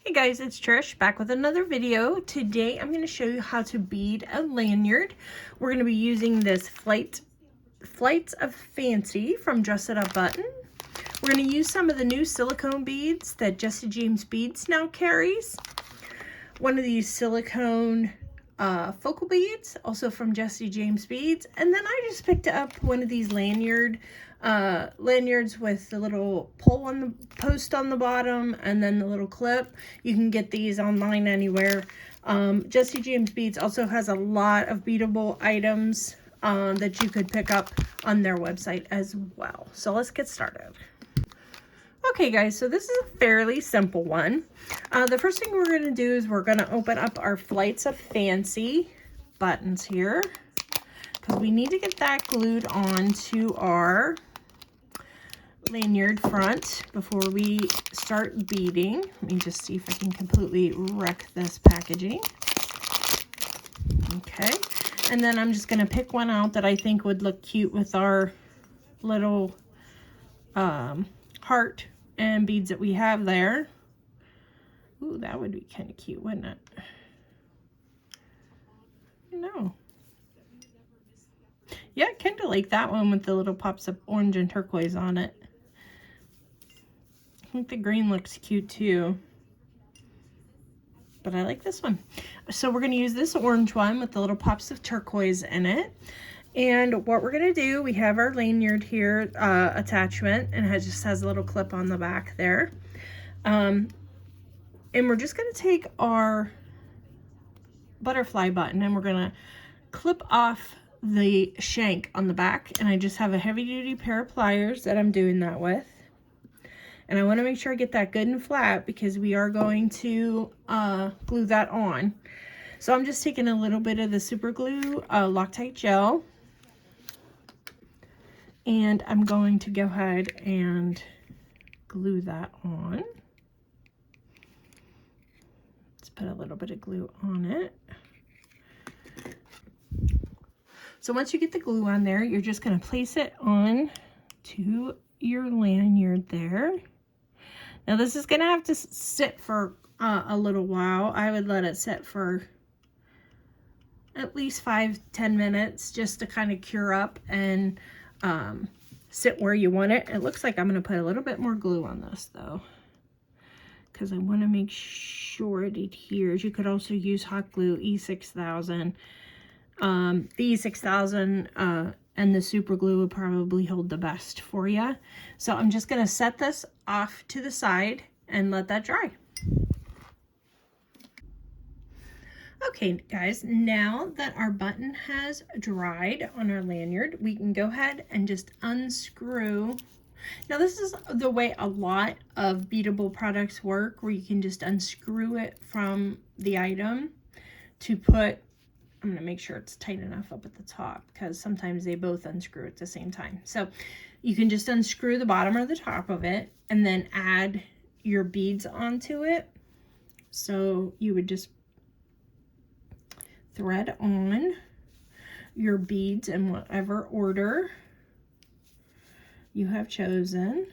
Hey guys, it's Trish back with another video. Today I'm going to show you how to bead a lanyard. We're going to be using this Flights of Fancy from Dress It Up Button. We're going to use some of the new silicone beads that Jesse James Beads now carries. One of these silicone focal beads, also from Jesse James Beads. And then I just picked up one of these lanyards with the little pull on the post on the bottom and then the little clip. You can get these online anywhere. Jesse James Beads also has a lot of beadable items that you could pick up on their website as well. So let's get started. Okay guys, so this is a fairly simple one. The first thing we're going to do is we're going to open up our Flights of Fancy buttons here, because we need to get that glued on to our lanyard front before we start beading. Let me just see if I can completely wreck this packaging. Okay, and then I'm just going to pick one out that I think would look cute with our little heart and beads that we have there. Ooh, that would be kind of cute, wouldn't it? No. Yeah, I kind of like that one with the little pops of orange and turquoise on it. I think the green looks cute too. But I like this one. So we're going to use this orange one with the little pops of turquoise in it. And what we're going to do, we have our lanyard here attachment, and it just has a little clip on the back there. And we're just going to take our butterfly button and we're going to clip off the shank on the back. And I just have a heavy duty pair of pliers that I'm doing that with. And I want to make sure I get that good and flat because we are going to glue that on. So I'm just taking a little bit of the super glue Loctite gel. And I'm going to go ahead and glue that on. Let's put a little bit of glue on it. So once you get the glue on there, you're just going to place it on to your lanyard there. Now this is going to have to sit for a little while. I would let it sit for at least 5-10 minutes just to kind of cure up and sit where you want it. It looks like I'm going to put a little bit more glue on this though, because I want to make sure it adheres. You could also use hot glue E6000. The E6000 and the super glue would probably hold the best for you. So I'm just going to set this off to the side and let that dry. Okay guys, now that our button has dried on our lanyard, we can go ahead and just unscrew. Now this is the way a lot of beadable products work, where you can just unscrew it from the item to put, I'm going to make sure it's tight enough up at the top because sometimes they both unscrew at the same time. So you can just unscrew the bottom or the top of it and then add your beads onto it. So you would just thread on your beads in whatever order you have chosen,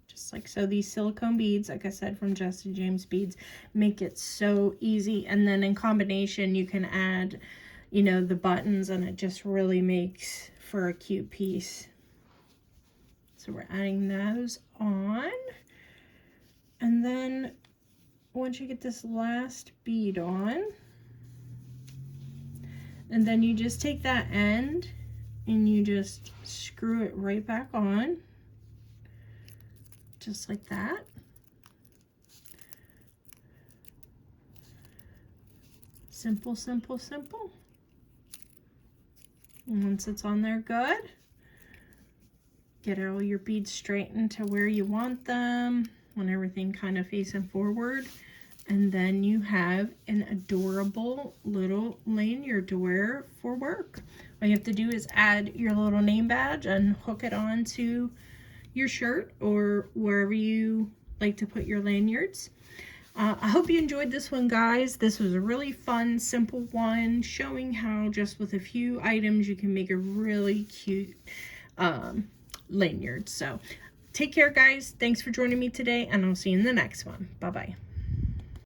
just like so. These silicone beads, like I said, from Jesse James Beads, make it so easy. And then in combination you can add, you know, the buttons, and it just really makes for a cute piece. So we're adding those on, and then once you get this last bead on, and then you just take that end and you just screw it right back on, just like that. Simple, simple, simple. And once it's on there good, get all your beads straightened to where you want them, when everything kind of facing forward. And then you have an adorable little lanyard to wear for work. All you have to do is add your little name badge and hook it onto your shirt or wherever you like to put your lanyards. I hope you enjoyed this one, guys. This was a really fun, simple one, showing how just with a few items you can make a really cute lanyard. So take care, guys. Thanks for joining me today, and I'll see you in the next one. Bye-bye.